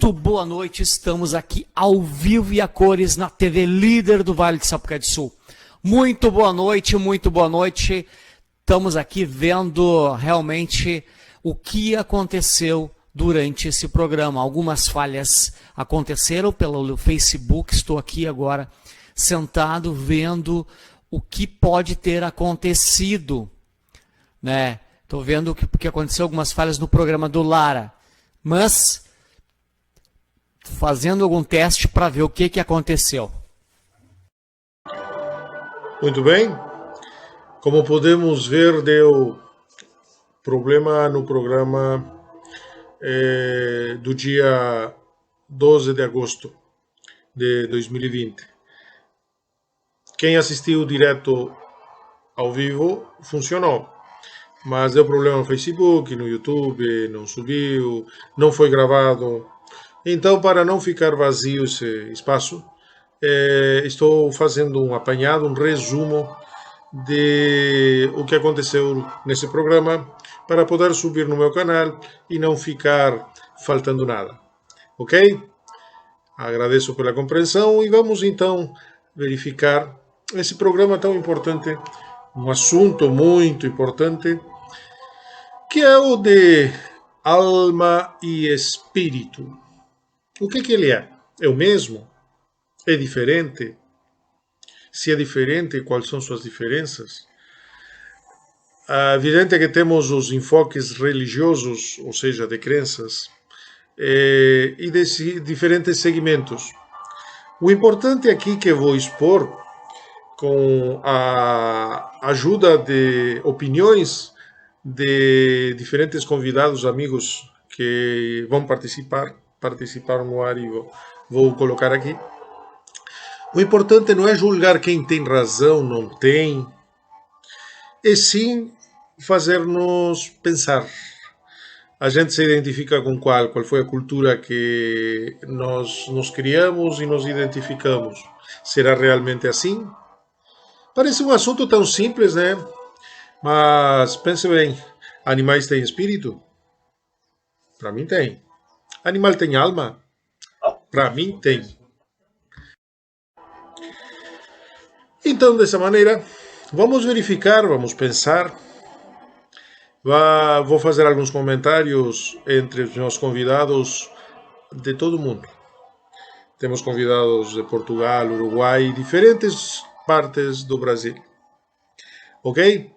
Muito boa noite, estamos aqui ao vivo e a cores na TV Líder do Vale de Sapucaí do Sul. Muito boa noite, muito boa noite. Estamos aqui vendo realmente o que aconteceu durante esse programa. Algumas falhas aconteceram pelo Facebook, estou aqui agora sentado vendo o que pode ter acontecido, né? Estou vendo porque aconteceu algumas falhas no programa do Lara, mas fazendo algum teste para ver o que aconteceu. Muito bem. Como podemos ver, deu problema no programa do dia 12 de agosto de 2020. Quem assistiu direto ao vivo funcionou, mas deu problema no Facebook, no YouTube, não subiu, não foi gravado. Então, para não ficar vazio esse espaço, estou fazendo um apanhado, um resumo de o que aconteceu nesse programa para poder subir no meu canal e não ficar faltando nada. Ok? Agradeço pela compreensão e vamos então verificar esse programa tão importante, um assunto muito importante, que é o de alma e espírito. O que ele é? É o mesmo? É diferente? Se é diferente, quais são suas diferenças? É evidente que temos os enfoques religiosos, ou seja, de crenças, e de diferentes segmentos. O importante aqui que vou expor, com a ajuda de opiniões de diferentes convidados, amigos que vão participar no ar e vou colocar aqui. O importante não é julgar quem tem razão, não tem, e sim fazer-nos pensar. A gente se identifica com qual? Qual foi a cultura que nós nos criamos e nos identificamos? Será realmente assim? Parece um assunto tão simples, né? Mas pense bem, animais têm espírito? Para mim tem. Animal tem alma? Para mim tem. Então, dessa maneira, vamos verificar, vamos pensar. Vou fazer alguns comentários entre os meus convidados de todo o mundo. Temos convidados de Portugal, Uruguai, diferentes partes do Brasil. Ok?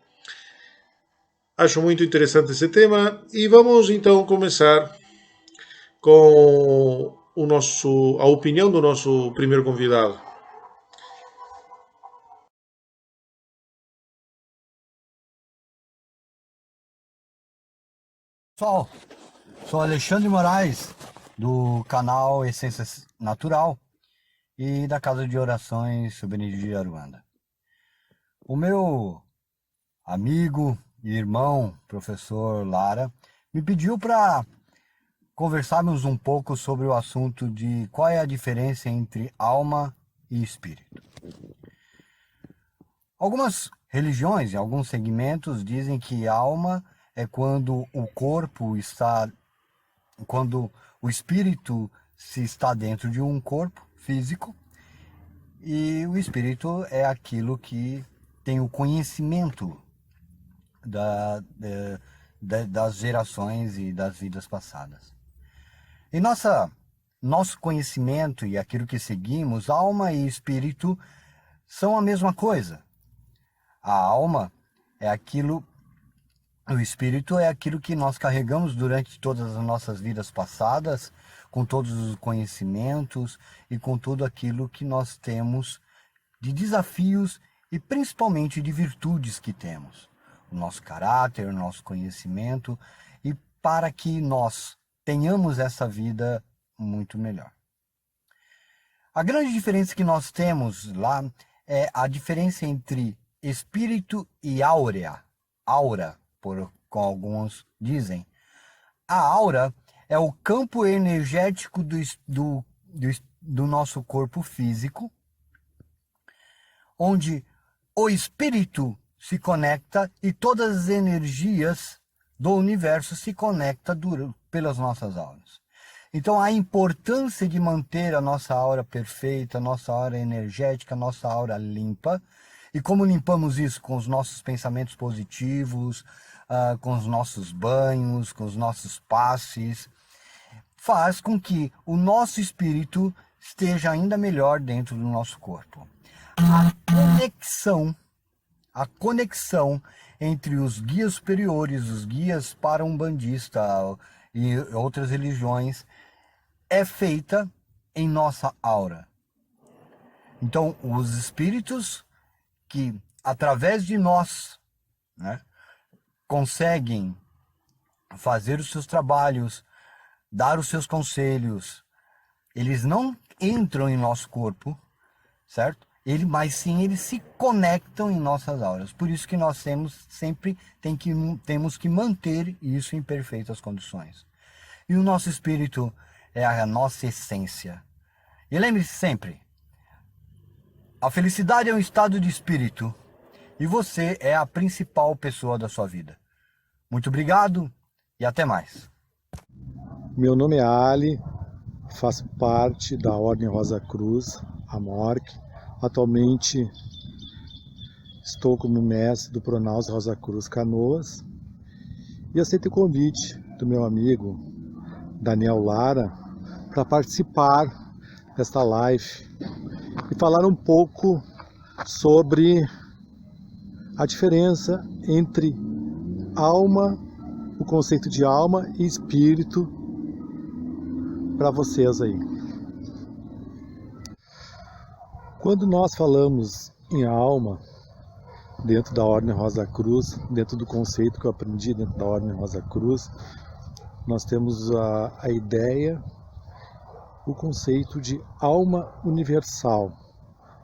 Acho muito interessante esse tema e vamos então começar com a opinião do nosso primeiro convidado. Pessoal, sou Alexandre Moraes, do canal Essência Natural e da Casa de Orações Soberania de Aruanda. O meu amigo e irmão, professor Lara, me pediu para conversarmos um pouco sobre o assunto de qual é a diferença entre alma e espírito. Algumas religiões e alguns segmentos dizem que alma é quando o corpo está, quando o espírito se está dentro de um corpo físico, e o espírito é aquilo que tem o conhecimento das gerações e das vidas passadas. E nosso conhecimento e aquilo que seguimos, alma e espírito, são a mesma coisa. A alma é aquilo, o espírito é aquilo que nós carregamos durante todas as nossas vidas passadas, com todos os conhecimentos e com tudo aquilo que nós temos de desafios e principalmente de virtudes que temos. O nosso caráter, o nosso conhecimento, e para que nós tenhamos essa vida muito melhor. A grande diferença que nós temos lá é a diferença entre espírito e aura, como alguns dizem. A aura é o campo energético do nosso corpo físico, onde o espírito se conecta e todas as energias do universo se conectam pelas nossas auras. Então a importância de manter a nossa aura perfeita, a nossa aura energética, a nossa aura limpa. E como limpamos isso? Com os nossos pensamentos positivos, com os nossos banhos, com os nossos passes, faz com que o nosso espírito esteja ainda melhor dentro do nosso corpo. A conexão entre os guias superiores, os guias para-umbandista e outras religiões é feita em nossa aura. Então, os espíritos que, através de nós, né, conseguem fazer os seus trabalhos, dar os seus conselhos, eles não entram em nosso corpo, certo? Mas sim eles se conectam em nossas auras. Por isso que nós temos que manter isso em perfeitas condições. E o nosso espírito é a nossa essência. E lembre-se sempre, a felicidade é um estado de espírito e você é a principal pessoa da sua vida. Muito obrigado e até mais. Meu nome é Ali, faço parte da Ordem Rosa Cruz, a MORC. Atualmente estou como mestre do Pronaus Rosa Cruz Canoas e aceito o convite do meu amigo Daniel Lara para participar desta live e falar um pouco sobre a diferença entre alma, o conceito de alma e espírito para vocês aí. Quando nós falamos em alma, dentro da Ordem Rosa Cruz, dentro do conceito que eu aprendi dentro da Ordem Rosa Cruz, nós temos a ideia, o conceito de alma universal,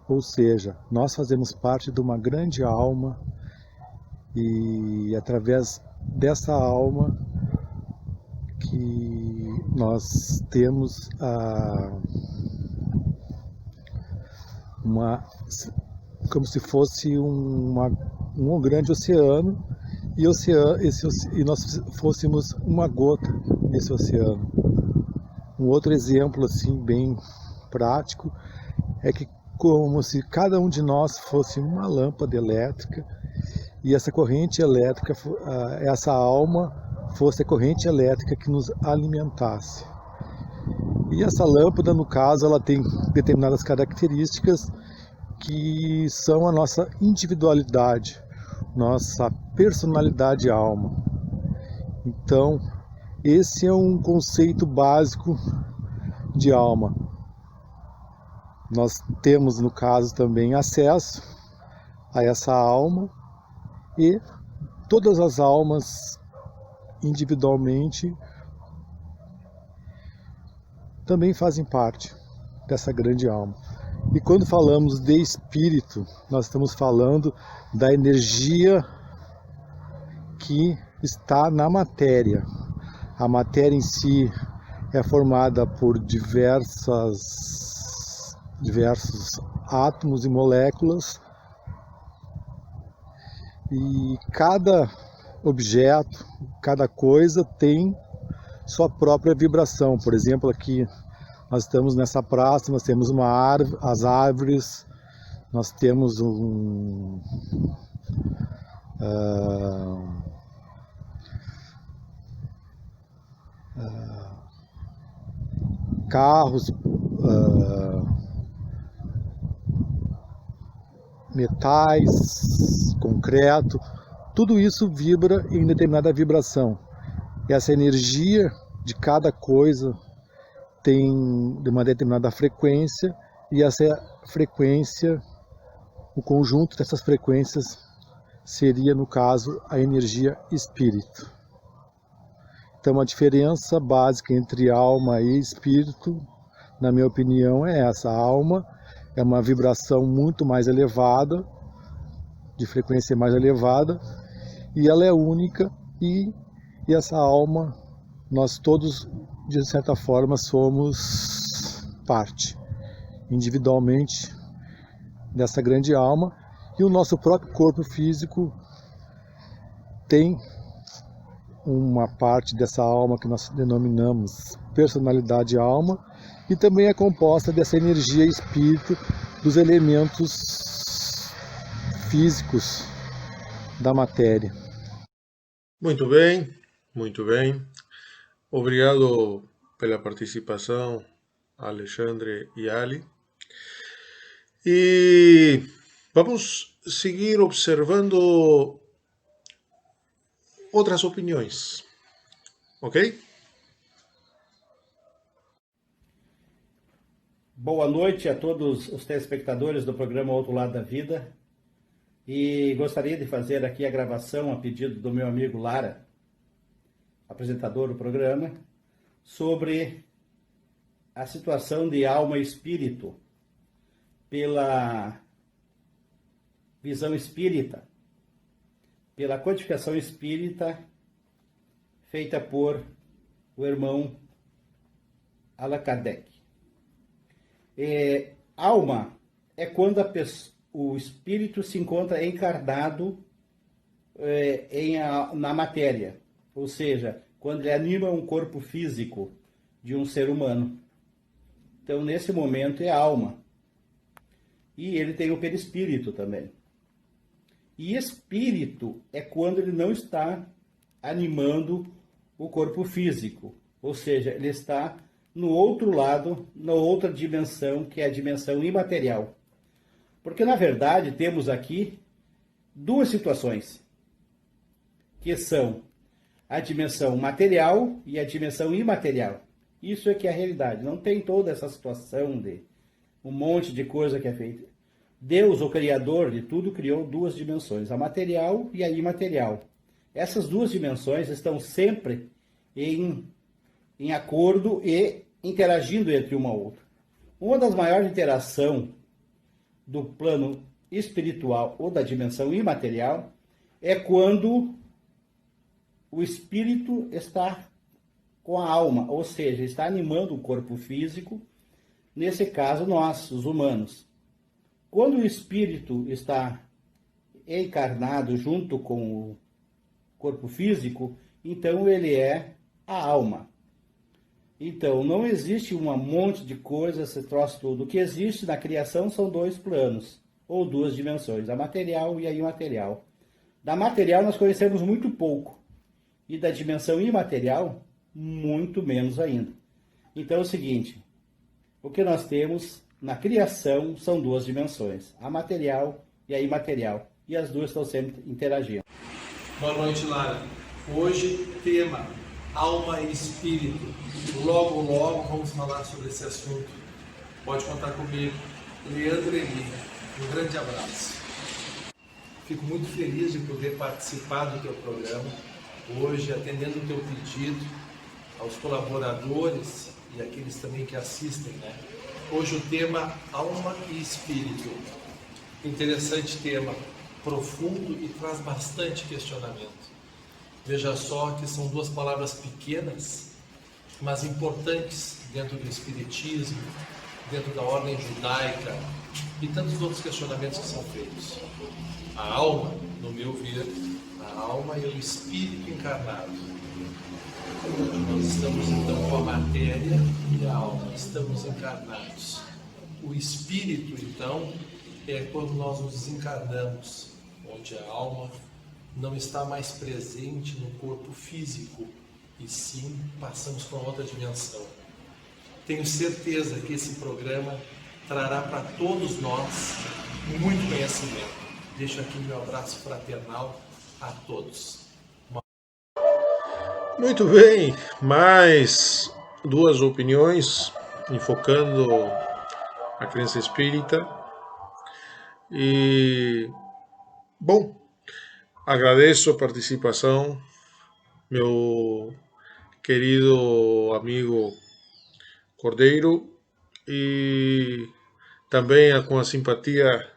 ou seja, nós fazemos parte de uma grande alma e através dessa alma que nós temos como se fosse um grande oceano e nós fôssemos uma gota nesse oceano. Um outro exemplo assim bem prático é que como se cada um de nós fosse uma lâmpada elétrica e essa corrente elétrica, essa alma fosse a corrente elétrica que nos alimentasse. E essa lâmpada, no caso, ela tem determinadas características que são a nossa individualidade, nossa personalidade alma. Então, esse é um conceito básico de alma. Nós temos, no caso, também acesso a essa alma e todas as almas individualmente também fazem parte dessa grande alma. E quando falamos de espírito, nós estamos falando da energia que está na matéria. A matéria em si é formada por diversos átomos e moléculas, e cada objeto, cada coisa tem sua própria vibração. Por exemplo, aqui nós estamos nessa praça, nós temos as árvores, nós temos carros, metais, concreto, tudo isso vibra em determinada vibração. E essa energia de cada coisa tem uma determinada frequência, e essa frequência, o conjunto dessas frequências seria, no caso, a energia espírito. Então a diferença básica entre alma e espírito, na minha opinião, é essa. A alma é uma vibração muito mais elevada, de frequência mais elevada, e ela é única, e essa alma, nós todos, de certa forma, somos parte, individualmente, dessa grande alma, e o nosso próprio corpo físico tem uma parte dessa alma que nós denominamos personalidade alma, e também é composta dessa energia espírito dos elementos físicos da matéria. Muito bem, muito bem. Obrigado pela participação, Alexandre e Ali. E vamos seguir observando outras opiniões, ok? Boa noite a todos os telespectadores do programa Outro Lado da Vida. E gostaria de fazer aqui a gravação a pedido do meu amigo Lara, apresentador do programa, sobre a situação de alma e espírito pela visão espírita, pela codificação espírita feita por o irmão Allan Kardec. Alma é quando o espírito se encontra encarnado na matéria, ou seja, quando ele anima um corpo físico de um ser humano. Então, nesse momento, é alma. E ele tem o perispírito também. E espírito é quando ele não está animando o corpo físico, ou seja, ele está no outro lado, na outra dimensão, que é a dimensão imaterial. Porque, na verdade, temos aqui duas situações, que são a dimensão material e a dimensão imaterial. Isso é que é a realidade. Não tem toda essa situação de um monte de coisa que é feita. Deus, o Criador de tudo, criou duas dimensões, a material e a imaterial. Essas duas dimensões estão sempre em acordo e interagindo entre uma ou outra. Uma das maiores interações do plano espiritual ou da dimensão imaterial é quando o espírito está com a alma, ou seja, está animando o corpo físico, nesse caso nós, os humanos. Quando o espírito está encarnado junto com o corpo físico, então ele é a alma. Então, não existe um monte de coisas, esse troço tudo. O que existe na criação são dois planos, ou duas dimensões, a material e a imaterial. Da material nós conhecemos muito pouco, e da dimensão imaterial, muito menos ainda. Então é o seguinte, o que nós temos na criação são duas dimensões, a material e a imaterial, e as duas estão sempre interagindo. Boa noite, Lara. Hoje, tema alma e espírito. Logo, logo vamos falar sobre esse assunto. Pode contar comigo. Leandro Eli. Um grande abraço. Fico muito feliz de poder participar do teu programa hoje, atendendo o teu pedido aos colaboradores e aqueles também que assistem, né? Hoje o tema alma e espírito. Interessante tema, profundo e traz bastante questionamento. Veja só que são duas palavras pequenas, mas importantes dentro do espiritismo, dentro da ordem judaica e tantos outros questionamentos que são feitos. A alma, no meu ver, a alma é o espírito encarnado. Nós estamos então com a matéria e a alma, estamos encarnados. O espírito, então, é quando nós nos desencarnamos, onde a alma não está mais presente no corpo físico, e sim passamos para outra dimensão. Tenho certeza que esse programa trará para todos nós muito conhecimento. Deixo aqui meu abraço fraternal a todos. Muito bem, mais duas opiniões enfocando a crença espírita. E, bom, agradeço a participação, meu querido amigo Cordeiro, e também com a simpatia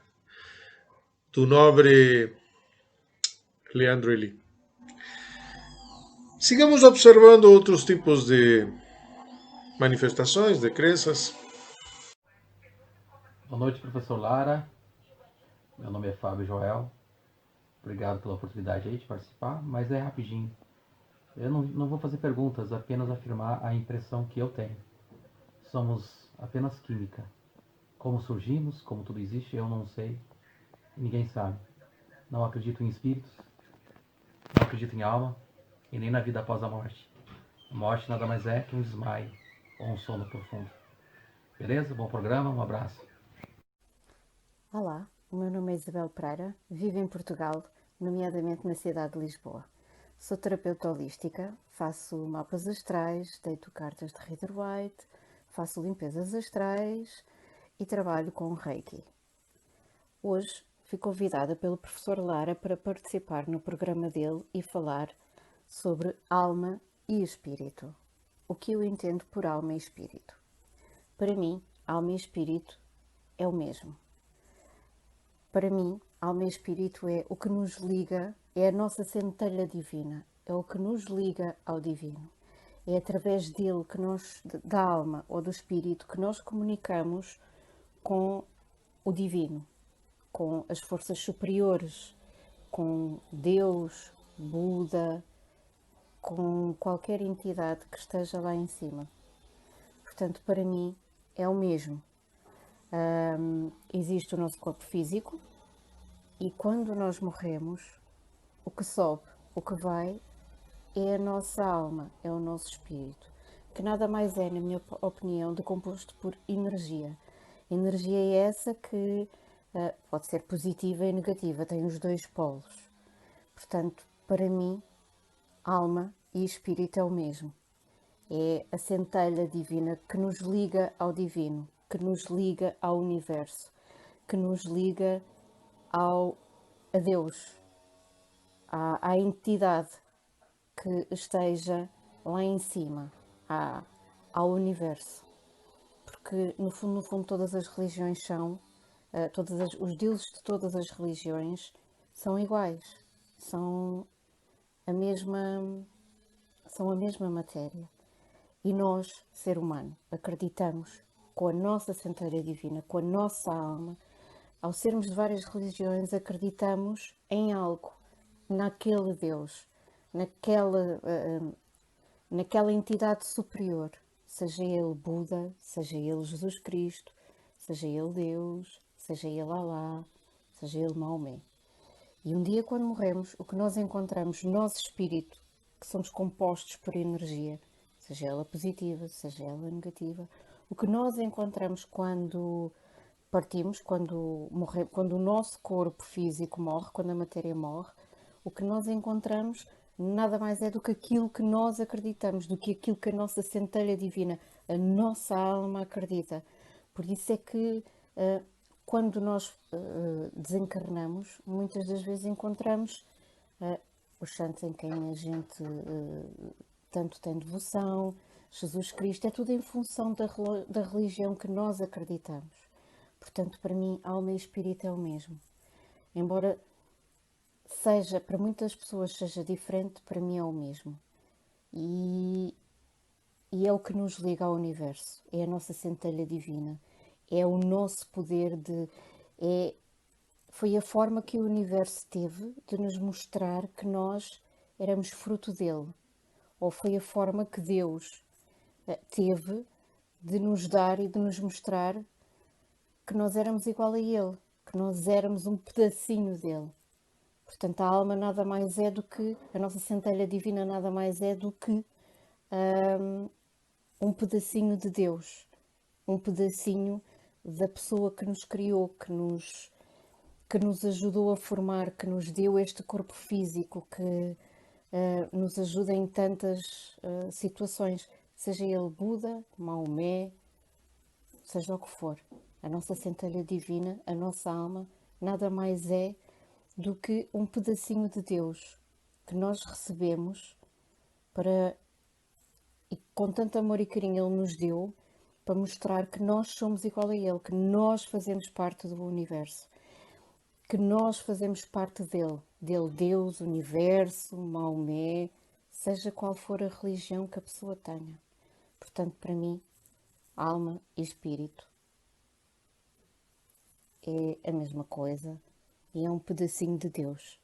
do nobre Leandro Eli. Sigamos observando outros tipos de manifestações, de crenças. Boa noite, professor Lara. Meu nome é Fábio Joel. Obrigado pela oportunidade aí de participar, mas é rapidinho. Eu não vou fazer perguntas, apenas afirmar a impressão que eu tenho. Somos apenas química. Como surgimos, como tudo existe, eu não sei. Ninguém sabe. Não acredito em espíritos, não acredito em alma e nem na vida após a morte. A morte nada mais é que um desmaio ou um sono profundo. Beleza? Bom programa, um abraço. Olá, o meu nome é Isabel Pereira, vivo em Portugal, nomeadamente na cidade de Lisboa. Sou terapeuta holística, faço mapas astrais, deito cartas de Rider-Waite, faço limpezas astrais e trabalho com Reiki. Hoje fui convidada pelo professor Lara para participar no programa dele e falar sobre alma e espírito. O que eu entendo por alma e espírito? Para mim, alma e espírito é o mesmo. Para mim, alma e espírito é o que nos liga, é a nossa centelha divina, é o que nos liga ao divino. É através dele, da alma ou do espírito, que nós comunicamos com o divino, com as forças superiores, com Deus, Buda, com qualquer entidade que esteja lá em cima. Portanto, para mim, é o mesmo. Existe o nosso corpo físico e quando nós morremos, o que sobe, o que vai, é a nossa alma, é o nosso espírito, que nada mais é, na minha opinião, de composto por energia. Energia é essa que pode ser positiva e negativa, tem os dois polos. Portanto, para mim, alma e espírito é o mesmo. É a centelha divina que nos liga ao divino, que nos liga ao universo, que nos liga a Deus, à entidade que esteja lá em cima, ao universo. Porque, no fundo, todas as religiões são, os deuses de todas as religiões são iguais, são a mesma matéria. E nós, ser humano, acreditamos com a nossa centelha divina, com a nossa alma, ao sermos de várias religiões, acreditamos em algo, naquele Deus, naquela entidade superior, seja ele Buda, seja ele Jesus Cristo, seja ele Deus, seja ele Alá, seja ele Maomé. E um dia, quando morremos, o que nós encontramos, nosso espírito, que somos compostos por energia, seja ela positiva, seja ela negativa, o que nós encontramos quando partimos, quando o nosso corpo físico morre, quando a matéria morre, o que nós encontramos nada mais é do que aquilo que nós acreditamos, do que aquilo que a nossa centelha divina, a nossa alma acredita. Por isso é que quando nós desencarnamos, muitas das vezes encontramos os santos em quem a gente tanto tem devoção, Jesus Cristo, é tudo em função da religião que nós acreditamos. Portanto, para mim, alma e espírito é o mesmo. Embora seja, para muitas pessoas seja diferente, para mim é o mesmo. E é o que nos liga ao universo, é a nossa centelha divina, é o nosso poder foi a forma que o universo teve de nos mostrar que nós éramos fruto dele, ou foi a forma que Deus teve de nos dar e de nos mostrar que nós éramos igual a ele, que nós éramos um pedacinho dele. Portanto, a alma nada mais é do que, a nossa centelha divina nada mais é do que um pedacinho de Deus, um pedacinho da pessoa que nos criou, que nos ajudou a formar, que nos deu este corpo físico, que nos ajuda em tantas situações, seja ele Buda, Maomé, seja o que for. A nossa centelha divina, a nossa alma, nada mais é do que um pedacinho de Deus que nós recebemos e com tanto amor e carinho Ele nos deu para mostrar que nós somos igual a Ele, que nós fazemos parte do universo, que nós fazemos parte dele, Deus, universo, Maomé, seja qual for a religião que a pessoa tenha. Portanto, para mim, alma e espírito é a mesma coisa e é um pedacinho de Deus,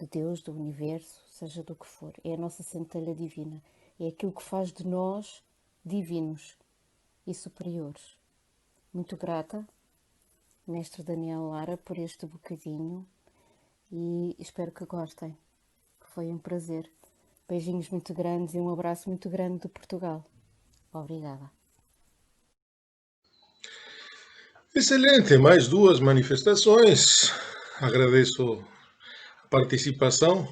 de Deus, do universo, seja do que for. É a nossa centelha divina. É aquilo que faz de nós divinos e superiores. Muito grata, Mestre Daniel Lara, por este bocadinho e espero que gostem. Foi um prazer. Beijinhos muito grandes e um abraço muito grande de Portugal. Obrigada. Excelente, mais duas manifestações. Agradeço a participação,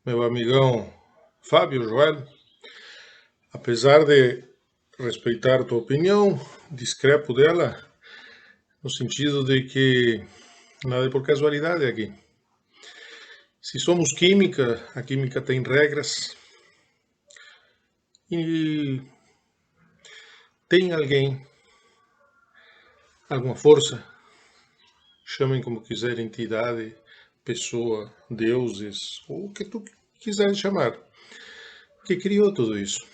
meu amigão Fábio Joel. Apesar de respeitar tua opinião, discrepo dela, no sentido de que nada é por casualidade aqui. Se somos química, a química tem regras e tem alguém, alguma força, chamem como quiser, entidade, pessoa, deuses, ou o que tu quiser chamar, que criou tudo isso.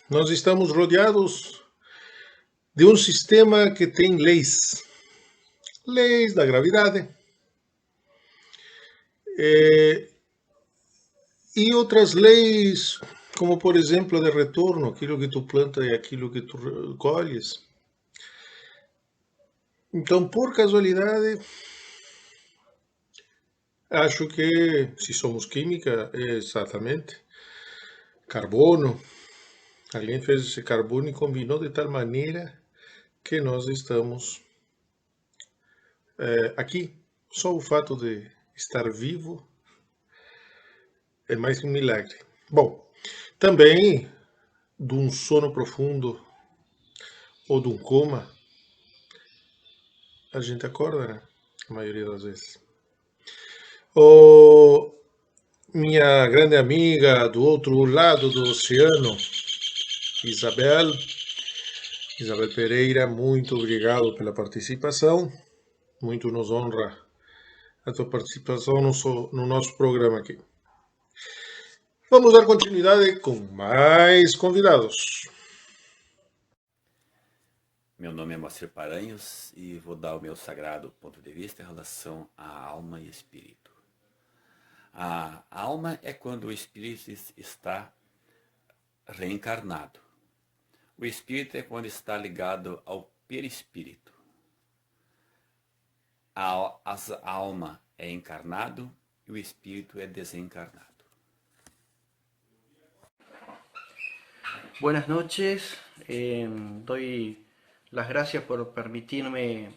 Nós estamos rodeados de um sistema que tem leis. Leis da gravidade. E outras leis, como por exemplo a de retorno, aquilo que tu planta é aquilo que tu colhes. Então, por casualidade, acho que se somos química, é exatamente carbono. Alguém fez esse carbono e combinou de tal maneira que nós estamos aqui. Só o fato de estar vivo é mais que um milagre. Bom, também de um sono profundo ou de um coma, a gente acorda, né? A maioria das vezes. Minha grande amiga do outro lado do oceano, Isabel Pereira, muito obrigado pela participação. Muito nos honra a tua participação no nosso programa aqui. Vamos dar continuidade com mais convidados. Meu nome é Moacir Paranhos e vou dar o meu sagrado ponto de vista em relação à alma e espírito. A alma é quando o espírito está reencarnado. O espírito é quando está ligado ao perispírito. A alma é encarnado e o espírito é desencarnado. Buenas noches, doy las gracias por permitirme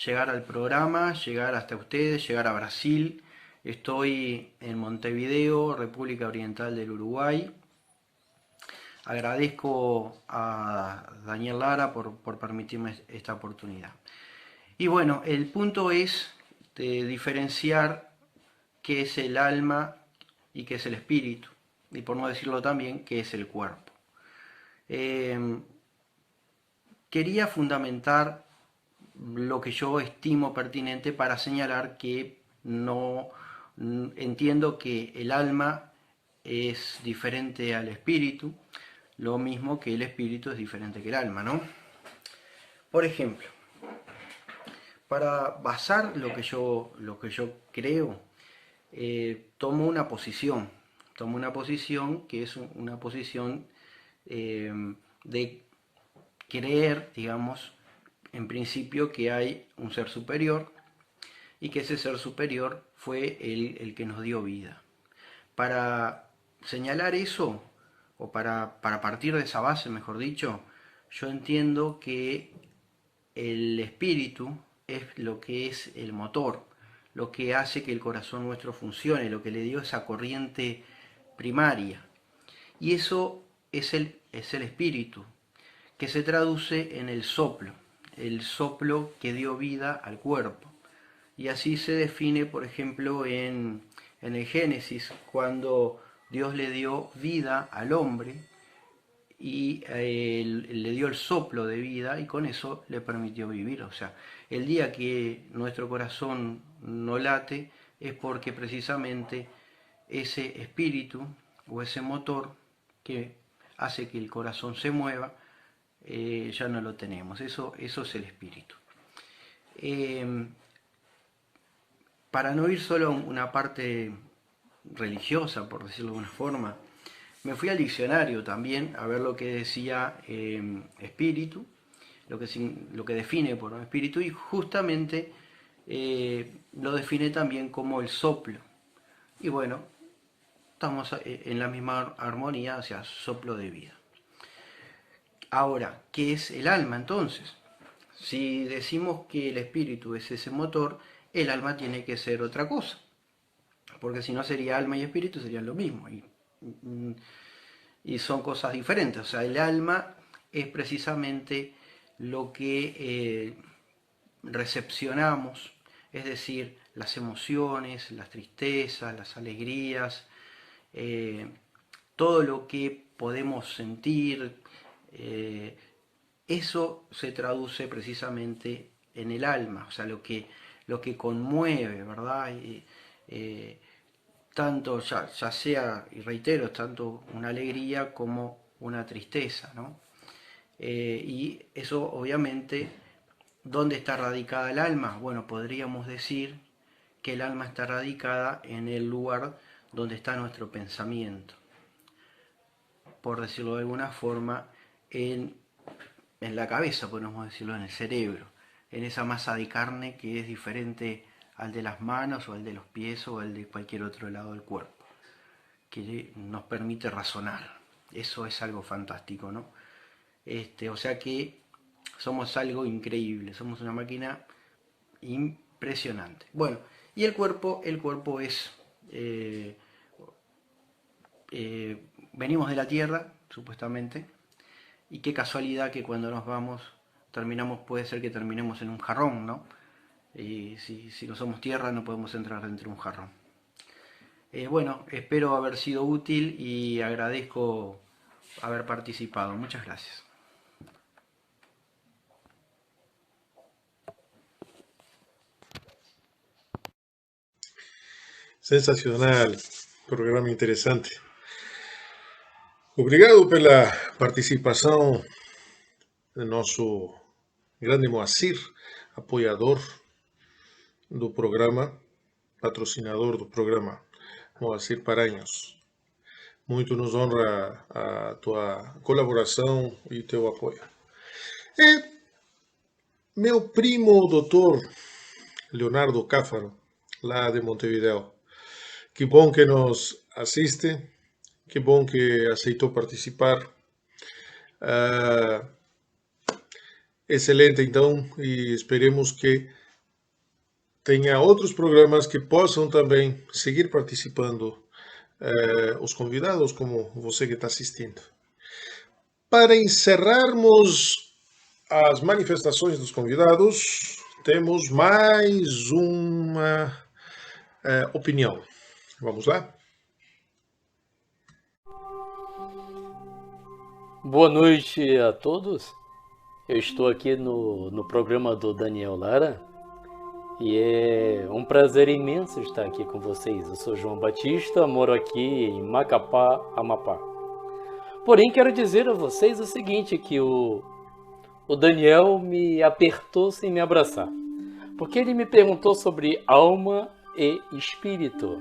llegar al programa, llegar hasta ustedes, llegar a Brasil. Estoy en Montevideo, República Oriental del Uruguay. Agradezco a Daniel Lara por permitirme esta oportunidad. Y bueno, el punto es de diferenciar qué es el alma y qué es el espíritu, y por no decirlo también, qué es el cuerpo. Quería fundamentar lo que yo estimo pertinente para señalar que no entiendo que el alma es diferente al espíritu, lo mismo que el espíritu es diferente que el alma, ¿no? Por ejemplo, para basar lo que yo creo, tomo una posición que es una posición de creer, digamos, en principio que hay un ser superior y que ese ser superior fue el que nos dio vida. Para señalar eso, o para partir de esa base, mejor dicho, yo entiendo que el espíritu es lo que es el motor, lo que hace que el corazón nuestro funcione, lo que le dio esa corriente primaria. Y eso es el espíritu, que se traduce en el soplo que dio vida al cuerpo. Y así se define, por ejemplo, en el Génesis, cuando Dios le dio vida al hombre y le dio el soplo de vida y con eso le permitió vivir. O sea, el día que nuestro corazón no late es porque precisamente ese espíritu o ese motor que hace que el corazón se mueva, ya no lo tenemos. Eso es el espíritu. Para no ir solo a una parte religiosa, por decirlo de alguna forma, me fui al diccionario también a ver lo que decía espíritu, lo que define por un espíritu, y justamente lo define también como el soplo. Y bueno, estamos en la misma armonía, o sea, soplo de vida. Ahora, ¿qué es el alma entonces? Si decimos que el espíritu es ese motor, el alma tiene que ser otra cosa, porque si no sería alma y espíritu serían lo mismo, y son cosas diferentes. O sea, el alma es precisamente lo que recepcionamos, es decir, las emociones, las tristezas, las alegrías, todo lo que podemos sentir, eso se traduce precisamente en el alma, o sea, lo que conmueve, ¿verdad? Tanto, ya sea, y reitero, tanto una alegría como una tristeza, ¿no? Y eso, obviamente, ¿dónde está radicada el alma? Bueno, podríamos decir que el alma está radicada en el lugar donde está nuestro pensamiento, por decirlo de alguna forma, en la cabeza, podemos decirlo, en el cerebro, en esa masa de carne que es diferente al de las manos o al de los pies o al de cualquier otro lado del cuerpo, que nos permite razonar. Eso es algo fantástico, ¿no? O sea que somos algo increíble, somos una máquina impresionante. Bueno, y el cuerpo es... venimos de la Tierra, supuestamente, y qué casualidad que cuando nos vamos, puede ser que terminemos en un jarrón, ¿no? Y si no somos tierra no podemos entrar dentro de un jarrón. Bueno, espero haber sido útil y agradezco haber participado. Muchas gracias. Sensacional, programa interessante. Obrigado pela participação do nosso grande Moacir, apoiador do programa, patrocinador do programa, Moacir Paranhos. Muito nos honra a tua colaboração e teu apoio. E meu primo, doutor Leonardo Cáfaro, lá de Montevideo. Que bom que nos assiste, que bom que aceitou participar. Excelente, então, e esperemos que tenha outros programas que possam também seguir participando os convidados, como você que está assistindo. Para encerrarmos as manifestações dos convidados, temos mais uma opinião. Vamos lá? Boa noite a todos. Eu estou aqui no programa do Daniel Lara e é um prazer imenso estar aqui com vocês. Eu sou João Batista, moro aqui em Macapá, Amapá. Porém, quero dizer a vocês o seguinte, que o Daniel me apertou sem me abraçar, porque ele me perguntou sobre alma e espírito.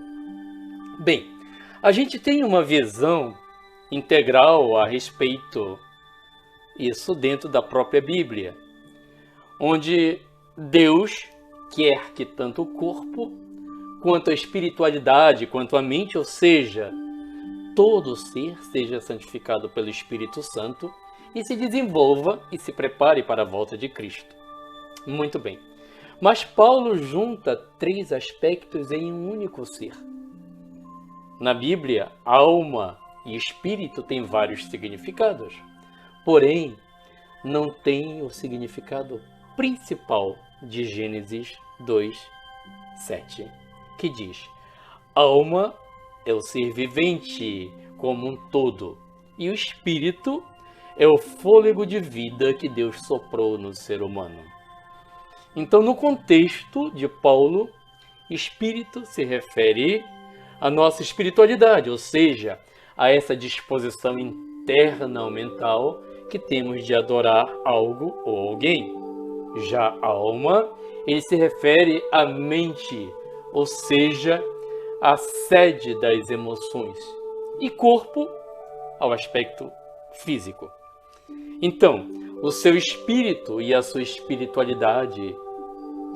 Bem, a gente tem uma visão integral a respeito isso dentro da própria Bíblia, onde Deus quer que tanto o corpo, quanto a espiritualidade, quanto a mente, ou seja, todo ser seja santificado pelo Espírito Santo e se desenvolva e se prepare para a volta de Cristo. Muito bem. Mas Paulo junta 3 aspectos em um único ser. Na Bíblia, alma e espírito têm vários significados, porém, não tem o significado principal de Gênesis 2:7, que diz: alma é o ser vivente como um todo, e o espírito é o fôlego de vida que Deus soprou no ser humano. Então, no contexto de Paulo, espírito se refere à nossa espiritualidade, ou seja, a essa disposição interna ou mental que temos de adorar algo ou alguém. Já a alma, ele se refere à mente, ou seja, a sede das emoções, e corpo ao aspecto físico. Então, o seu espírito e a sua espiritualidade,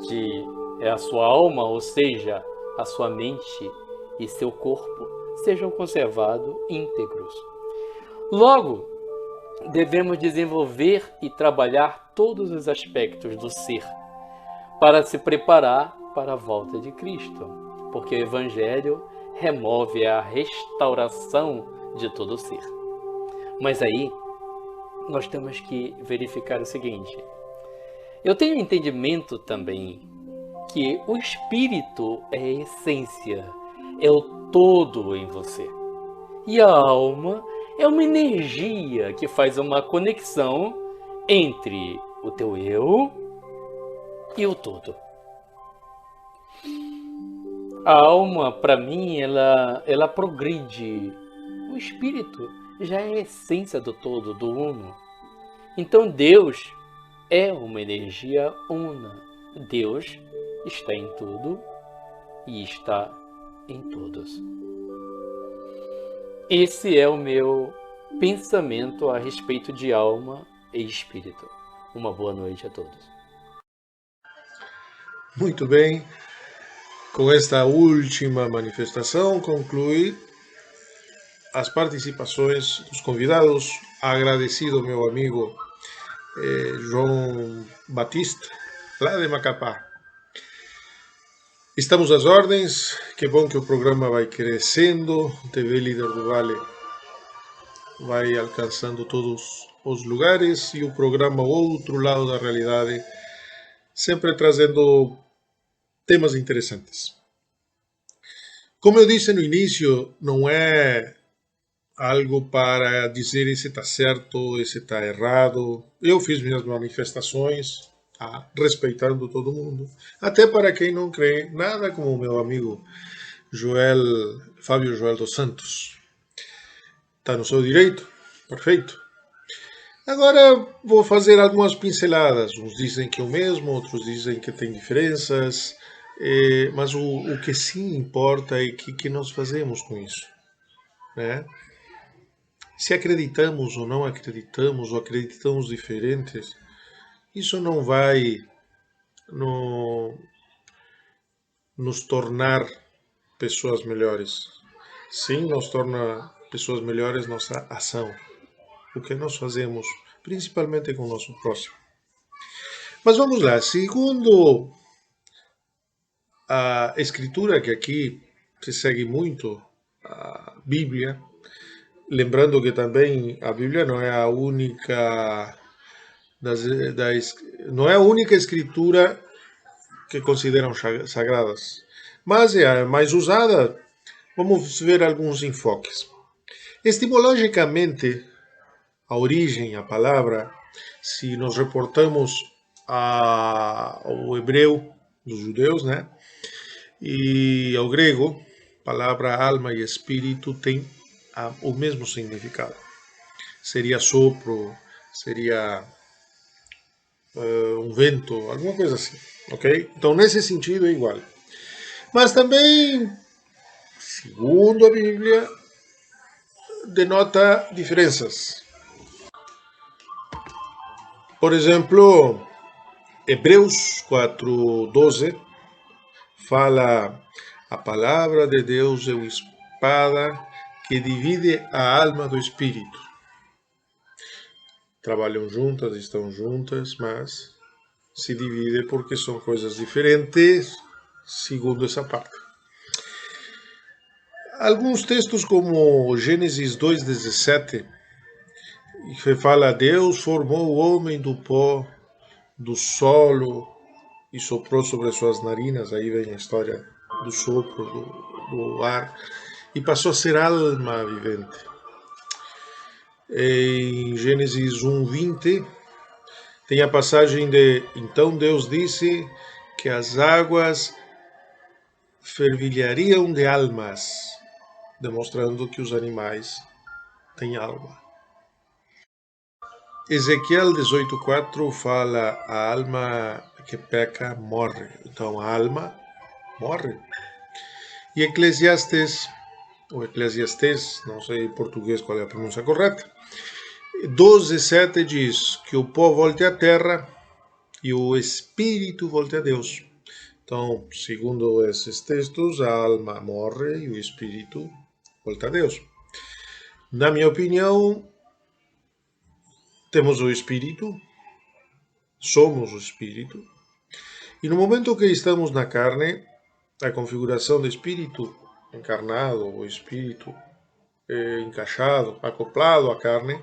que é a sua alma, ou seja, a sua mente e seu corpo, sejam conservados íntegros. Logo, devemos desenvolver e trabalhar todos os aspectos do ser para se preparar para a volta de Cristo, porque o Evangelho remove a restauração de todo o ser. Mas aí, nós temos que verificar o seguinte: eu tenho entendimento também que o Espírito é a essência, é o todo em você. E a alma é uma energia que faz uma conexão entre o teu eu e o todo. A alma, para mim, ela progride. O Espírito já é a essência do todo, do uno. Então Deus é uma energia una. Deus está em tudo e está em todos. Esse é o meu pensamento a respeito de alma e espírito. Uma boa noite a todos. Muito bem. Com esta última manifestação, conclui as participações dos convidados. Agradecido meu amigo João Batista, lá de Macapá. Estamos às ordens. Que bom que o programa vai crescendo. TV Líder do Vale vai alcançando todos os lugares e o programa Outro Lado da Realidade sempre trazendo temas interessantes. Como eu disse no início, não é algo para dizer esse está certo, esse está errado. Eu fiz minhas manifestações, respeitando todo mundo. Até para quem não crê, nada como o meu amigo Fábio Joel dos Santos. Está no seu direito, perfeito. Agora vou fazer algumas pinceladas. Uns dizem que é o mesmo, outros dizem que tem diferenças. Mas o que sim importa é que nós fazemos com isso, né? Se acreditamos ou não acreditamos, ou acreditamos diferentes, isso não vai nos tornar pessoas melhores. Sim, nos torna pessoas melhores nossa ação, o que nós fazemos, principalmente com o nosso próximo. Mas vamos lá, segundo a escritura, que aqui se segue muito, a Bíblia, lembrando que também a Bíblia não é a única não é a única escritura que consideram sagradas, mas é a mais usada. Vamos ver alguns enfoques. Etimologicamente, a origem, a palavra, se nos reportamos ao hebreu dos judeus, né, e ao grego, palavra alma e espírito tem o mesmo significado. Seria sopro, seria um vento, alguma coisa assim, ok? Então, nesse sentido, é igual. Mas também, segundo a Bíblia, denota diferenças. Por exemplo, Hebreus 4:12 fala: a palavra de Deus é uma espada que divide a alma do espírito. Trabalham juntas, estão juntas, mas se dividem porque são coisas diferentes, segundo essa parte. Alguns textos como Gênesis 2:17, que fala: Deus formou o homem do pó, do solo, e soprou sobre suas narinas. Aí vem a história do sopro, do ar, e passou a ser alma vivente. Em Gênesis 1:20, tem a passagem de: então Deus disse que as águas fervilhariam de almas, demonstrando que os animais têm alma. Ezequiel 18:4 fala: a alma que peca morre. Então a alma morre. E Eclesiastes, ou Eclesiastes, não sei em português qual é a pronúncia correta, 12:7 diz que o pó volte à terra e o espírito volte a Deus. Então, segundo esses textos, a alma morre e o espírito volta a Deus. Na minha opinião, temos o espírito, somos o espírito, e no momento que estamos na carne, a configuração do espírito encarnado, o espírito encaixado, acoplado à carne,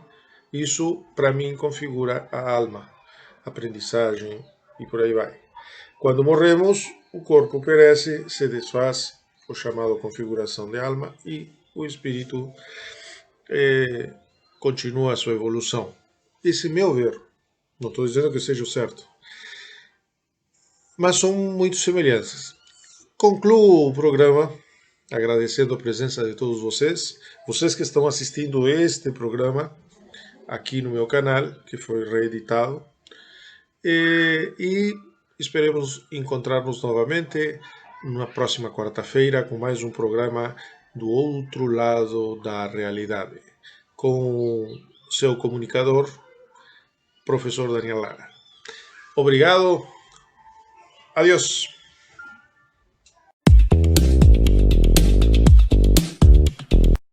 isso para mim configura a alma, aprendizagem e por aí vai. Quando morremos, o corpo perece, se desfaz, o chamado configuração de alma, e o espírito continua a sua evolução. Esse é meu ver. Não estou dizendo que seja o certo. Mas são muito semelhanças. Concluo o programa agradecendo a presença de todos vocês que estão assistindo este programa aqui no meu canal, que foi reeditado. E esperemos encontrar-nos novamente na próxima quarta-feira com mais um programa do outro lado da realidade, com seu comunicador, professor Daniel Lara. Obrigado. Adiós.